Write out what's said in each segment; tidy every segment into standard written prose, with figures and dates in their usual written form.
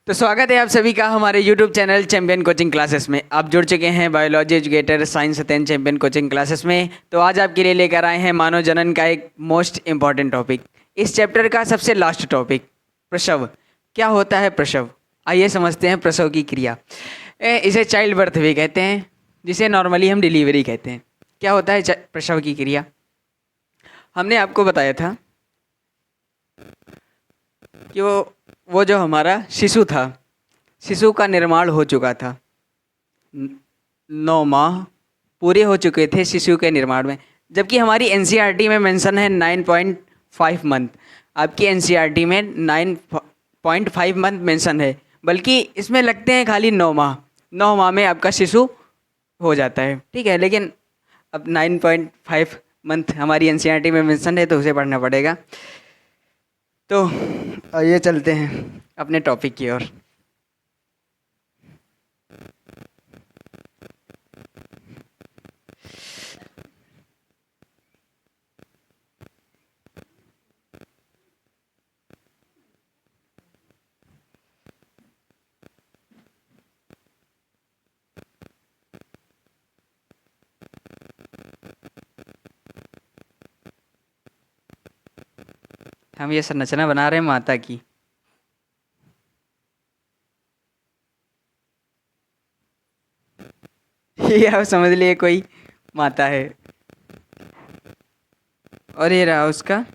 तो स्वागत है आप सभी का हमारे YouTube channel champion coaching classes में। आप जुड़ चुके हैं biology educator science Satyan champion coaching classes में। तो आज आपके लिए लेकर आए हैं मानव जनन का एक मोस्ट इम्पॉर्टेंट टॉपिक, इस चैप्टर का सबसे लास्ट टॉपिक, प्रसव। क्या होता है प्रसव? आइए समझते हैं प्रसव की क्रिया। इसे चाइल्ड बर्थ भी कहते हैं, जिसे नॉर्मली हम डिलीवरी कहते हैं। क्या होता है प्रसव की क्रिया? हमने आपको बताया था कि वो जो हमारा शिशु था, शिशु का निर्माण हो चुका था। 9 माह पूरे हो चुके थे शिशु के निर्माण में, जबकि हमारी एनसीईआरटी में मेंशन है 9.5 मंथ। आपकी एनसीईआरटी में 9.5 मंथ मेंशन है, बल्कि इसमें लगते हैं खाली 9 माह। 9 माह में आपका शिशु हो जाता है, ठीक है। लेकिन अब 9.5 मंथ हमारी एनसीईआरटी में मेंशन है, तो उसे पढ़ना पड़ेगा। तो ये चलते हैं अपने टॉपिक की ओर। हम ये संरचना बना रहे हैं माता की। ये आप समझ लिए कोई माता है, और ये रहा उसका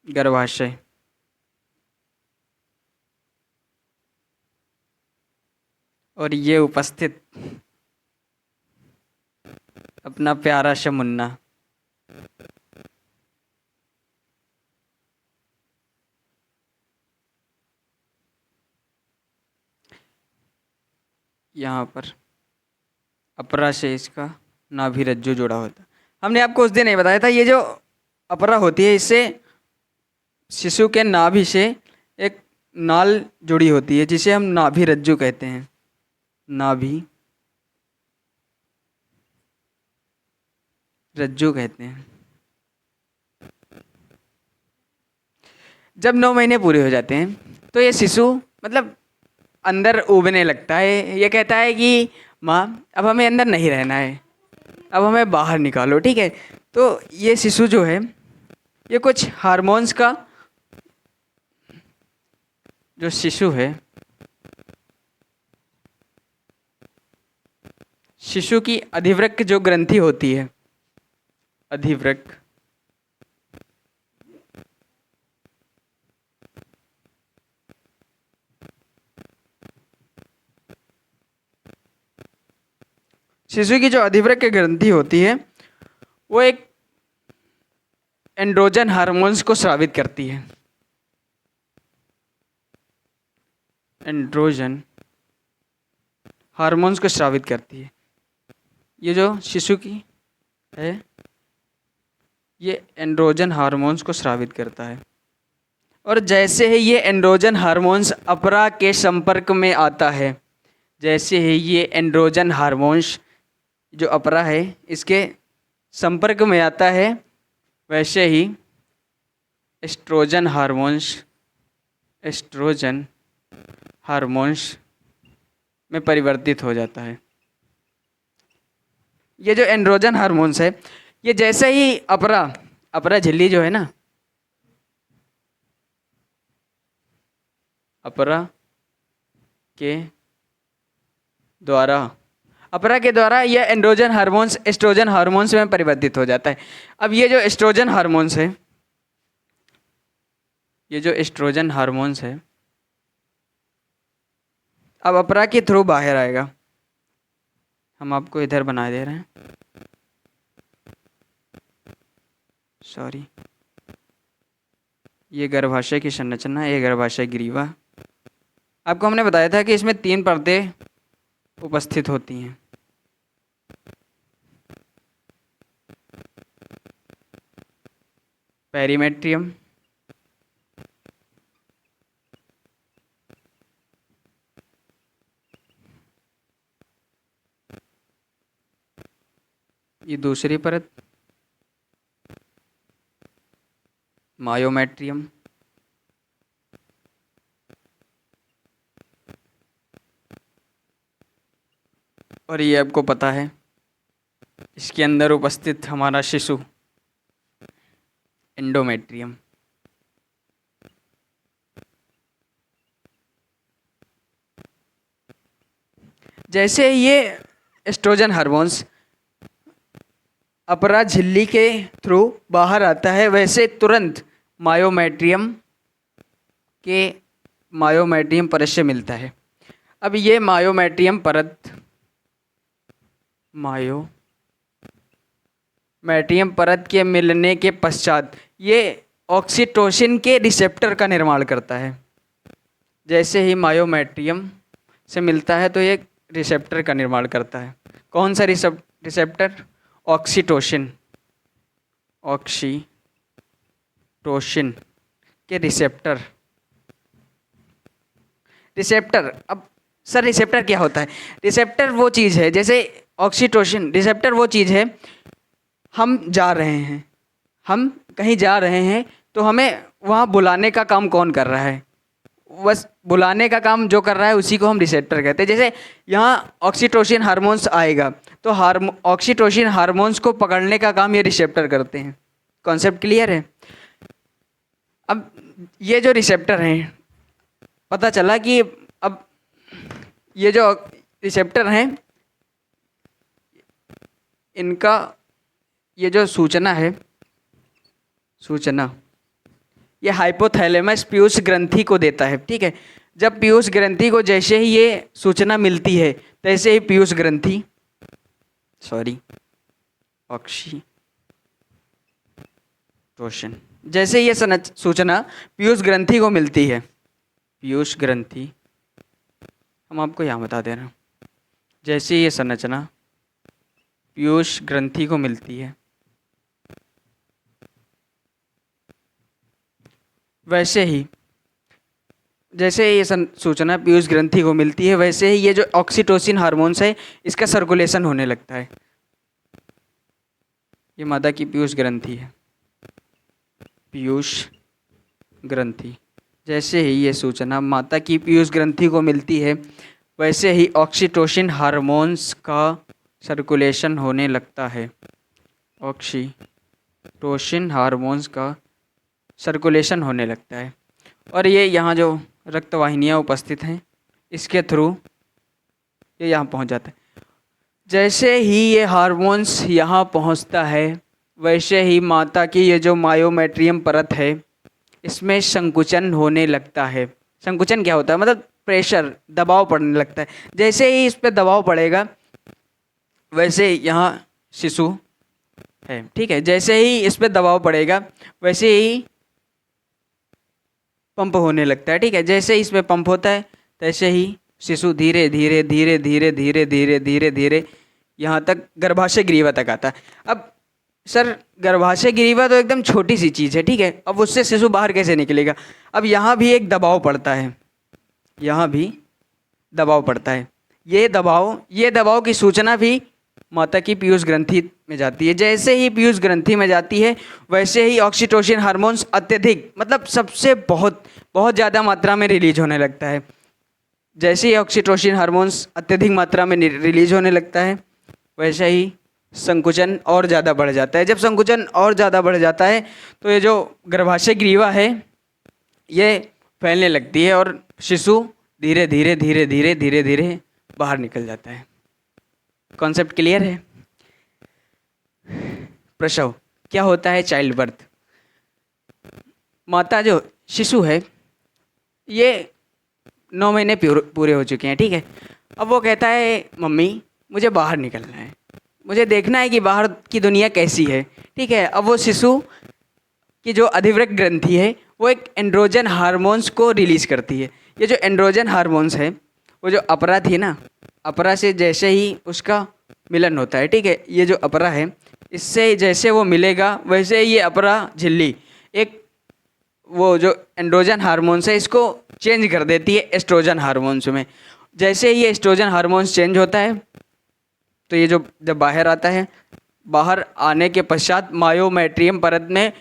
गर्भाशय। और ये उपस्थित अपना प्यारा सा मुन्ना। यहाँ पर अपरा से इसका नाभि रज्जु जुड़ा होता। हमने आपको उस दिन नहीं बताया था, ये जो अपरा होती है, इससे शिशु के नाभि से एक नाल जुड़ी होती है, जिसे हम नाभि रज्जु कहते हैं। नाभि रज्जु कहते हैं। जब 9 महीने पूरे हो जाते हैं, तो ये शिशु मतलब अंदर उबने लगता है। ये कहता है कि माँ, अब हमें अंदर नहीं रहना है, अब हमें बाहर निकालो, ठीक है। तो ये शिशु जो है, ये कुछ हार्मोन्स का, जो शिशु है, शिशु की अधिवृक्क जो ग्रंथि होती है, अधिवृक्क, शिशु की जो अधिवृक्क ग्रंथि होती है, वो एक एंड्रोजन हार्मोन्स को स्रावित करती है। एंड्रोजन हार्मोन्स को स्रावित करती है। ये जो शिशु की है, ये एंड्रोजन हार्मोन्स को स्रावित करता है। और जैसे ही ये एंड्रोजन हार्मोन्स अपरा के संपर्क में आता है, जैसे ही ये एंड्रोजन हार्मोन्स जो अपरा है, इसके संपर्क में आता है, वैसे ही एस्ट्रोजन हार्मोन्स में परिवर्तित हो जाता है। ये जो एंड्रोजन हार्मोन्स है, ये जैसे ही अपरा झिल्ली जो है ना, अपरा के द्वारा यह एंड्रोजन हार्मोन्स एस्ट्रोजन हार्मोन्स में परिवर्तित हो जाता है। अब ये जो एस्ट्रोजन हार्मोन्स है, अब अपरा के थ्रू बाहर आएगा। हम आपको इधर बना दे रहे हैं, सॉरी। ये गर्भाशय की संरचना, ये गर्भाशय ग्रीवा। आपको हमने बताया था कि इसमें 3 परतें उपस्थित होती हैं। पेरीमेट्रियम, ये दूसरी परत मायोमेट्रियम, और ये आपको पता है, इसके अंदर उपस्थित हमारा शिशु एंडोमेट्रियम। जैसे ये एस्ट्रोजन हार्मोन्स अपरा झिल्ली के थ्रू बाहर आता है, वैसे तुरंत मायोमेट्रियम परत से मिलता है। अब ये मायोमेट्रियम परत के मिलने के पश्चात ये ऑक्सीटोसिन के रिसेप्टर का निर्माण करता है। जैसे ही मायोमेट्रियम से मिलता है तो ये रिसेप्टर का निर्माण करता है। कौन सा रिसेप्टर? ऑक्सीटोसिन के रिसेप्टर। अब सर रिसेप्टर क्या होता है? रिसेप्टर वो चीज़ है, जैसे ऑक्सीटोसिन रिसेप्टर वो चीज़ है, हम कहीं जा रहे हैं तो हमें वहाँ बुलाने का काम कौन कर रहा है? बस बुलाने का काम जो कर रहा है उसी को हम रिसेप्टर कहते हैं। जैसे यहाँ ऑक्सीटोसिन हार्मोन्स आएगा तो ऑक्सीटोसिन हार्मोन्स को पकड़ने का काम ये रिसेप्टर करते हैं। कॉन्सेप्ट क्लियर है? अब ये जो रिसेप्टर हैं, पता चला कि अब ये जो रिसेप्टर हैं, इनका ये जो सूचना ये हाइपोथैलेमस पीयूष ग्रंथि को देता है। ठीक है, जब पीयूष ग्रंथि को जैसे ही ये सूचना मिलती है तैसे ही पीयूष ग्रंथि ऑक्सीटोसिन, जैसे ये सूचना पीयूष ग्रंथि को मिलती है, पीयूष ग्रंथि हम आपको यहाँ बता दे रहे हैं, जैसे ये संरचना पीयूष ग्रंथि को मिलती है वैसे ही जैसे ये सूचना पीयूष ग्रंथि को मिलती है वैसे ही ये जो ऑक्सीटोसिन हार्मोन्स है इसका सर्कुलेशन होने लगता है। ये मादा की पीयूष ग्रंथि है, पीयूष ग्रंथि। जैसे ही ये सूचना माता की पीयूष ग्रंथि को मिलती है वैसे ही ऑक्सीटोसिन हार्मोन्स का सर्कुलेशन होने लगता है। ऑक्सीटोसिन हार्मोन्स का सर्कुलेशन होने लगता है और ये यहाँ जो रक्तवाहिनियाँ उपस्थित हैं इसके थ्रू ये यहाँ पहुँच जाता है। जैसे ही ये हार्मोन्स यहाँ पहुँचता है वैसे ही माता की ये जो मायोमेट्रियम परत है इसमें संकुचन होने लगता है। संकुचन क्या होता है? मतलब प्रेशर, दबाव पड़ने लगता है। जैसे ही इस पर दबाव पड़ेगा वैसे यहाँ शिशु है। ठीक है, जैसे ही इस पर दबाव पड़ेगा वैसे ही पंप होने लगता है। ठीक है, जैसे ही इसमें पंप होता है तैसे ही शिशु धीरे धीरे धीरे धीरे धीरे धीरे धीरे धीरे यहाँ तक गर्भाशय ग्रीवा तक आता है। अब सर गर्भाशय ग्रीवा तो एकदम छोटी सी चीज़ है, ठीक है, अब उससे शिशु बाहर कैसे निकलेगा? अब यहाँ भी एक दबाव पड़ता है, यहाँ भी दबाव पड़ता है। ये दबाव की सूचना भी माता की पीयूष ग्रंथि में जाती है। जैसे ही पीयूष ग्रंथि में जाती है वैसे ही ऑक्सीटोसिन हार्मोन्स अत्यधिक, मतलब सबसे बहुत ज़्यादा मात्रा में रिलीज होने लगता है। जैसे ही ऑक्सीटोसिन हार्मोन्स अत्यधिक मात्रा में रिलीज होने लगता है वैसे ही संकुचन और ज़्यादा बढ़ जाता है। जब संकुचन और ज़्यादा बढ़ जाता है तो ये जो गर्भाशय ग्रीवा है ये फैलने लगती है और शिशु धीरे धीरे धीरे धीरे धीरे धीरे बाहर निकल जाता है। कॉन्सेप्ट क्लियर है? प्रसव क्या होता है? Child birth. माता जो शिशु है ये 9 महीने पूरे हो चुके हैं, ठीक है। अब वो कहता है मम्मी मुझे बाहर निकलना है, मुझे देखना है कि बाहर की दुनिया कैसी है, ठीक है। अब वो शिशु की जो अधिवृक्क ग्रंथि है वो एक एंड्रोजन हार्मोन्स को रिलीज़ करती है। ये जो एंड्रोजन हार्मोन्स है वो जो अपरा थी ना, अपरा से जैसे ही उसका मिलन होता है, ठीक है, ये जो अपरा है इससे जैसे वो मिलेगा वैसे ये अपरा झिल्ली एक वो जो एंड्रोजन हार्मोन्स है इसको चेंज कर देती है एस्ट्रोजन हार्मोन्स में। जैसे ही ये एस्ट्रोजन हार्मोन्स चेंज होता है तो ये जो जब बाहर आता है, बाहर आने के पश्चात मायोमेट्रियम परत में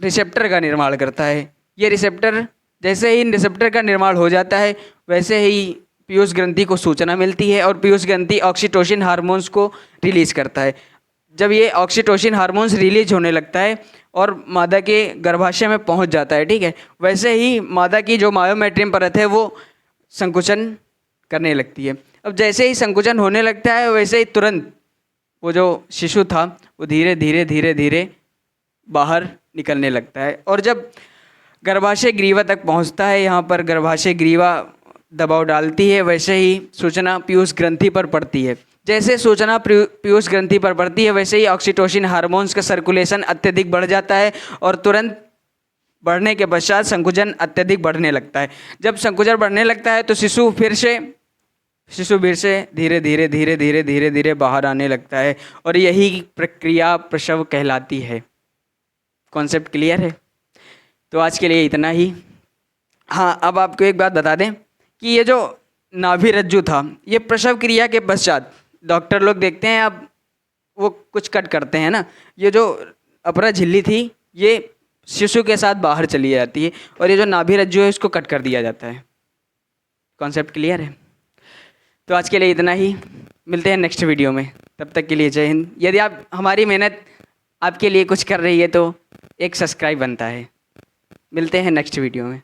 रिसेप्टर का निर्माण करता है। ये रिसेप्टर जैसे ही रिसेप्टर का निर्माण हो जाता है वैसे ही पीयूष ग्रंथि को सूचना मिलती है और पीयूष ग्रंथि ऑक्सीटोसिन हार्मोन्स को रिलीज़ करता है। जब ये ऑक्सीटोसिन हार्मोन्स रिलीज होने लगता है और मादा के गर्भाशय में पहुंच जाता है, ठीक है, वैसे ही मादा की जो मायोमेट्रियम परत है वो संकुचन करने लगती है। अब जैसे ही संकुचन होने लगता है वैसे ही तुरंत वो जो शिशु था वो धीरे धीरे धीरे धीरे बाहर निकलने लगता है। और जब गर्भाशय ग्रीवा तक पहुंचता है, यहाँ पर गर्भाशय ग्रीवा दबाव डालती है, वैसे ही सूचना पीयूष ग्रंथि पर पड़ती है। जैसे सूचना पीयूष ग्रंथि पर पड़ती है वैसे ही ऑक्सीटोसिन हार्मोन्स का सर्कुलेशन अत्यधिक बढ़ जाता है और तुरंत बढ़ने के पश्चात संकुचन अत्यधिक बढ़ने लगता है। जब संकुचन बढ़ने लगता है तो शिशु फिर से धीरे धीरे धीरे धीरे धीरे धीरे बाहर आने लगता है और यही प्रक्रिया प्रसव कहलाती है। कॉन्सेप्ट क्लियर है? तो आज के लिए इतना ही। हाँ, अब आपको एक बात बता दें कि ये जो नाभि रज्जु था, ये प्रसव क्रिया के पश्चात डॉक्टर लोग देखते हैं, अब वो कुछ कट करते हैं ना, ये जो अपरा झिल्ली थी ये शिशु के साथ बाहर चली जाती है और ये जो नाभि रज्जु है इसको कट कर दिया जाता है। कॉन्सेप्ट क्लियर है? तो आज के लिए इतना ही, मिलते हैं नेक्स्ट वीडियो में। तब तक के लिए जय हिंद। यदि आप हमारी मेहनत आपके लिए कुछ कर रही है तो एक सब्सक्राइब बनता है। मिलते हैं नेक्स्ट वीडियो में।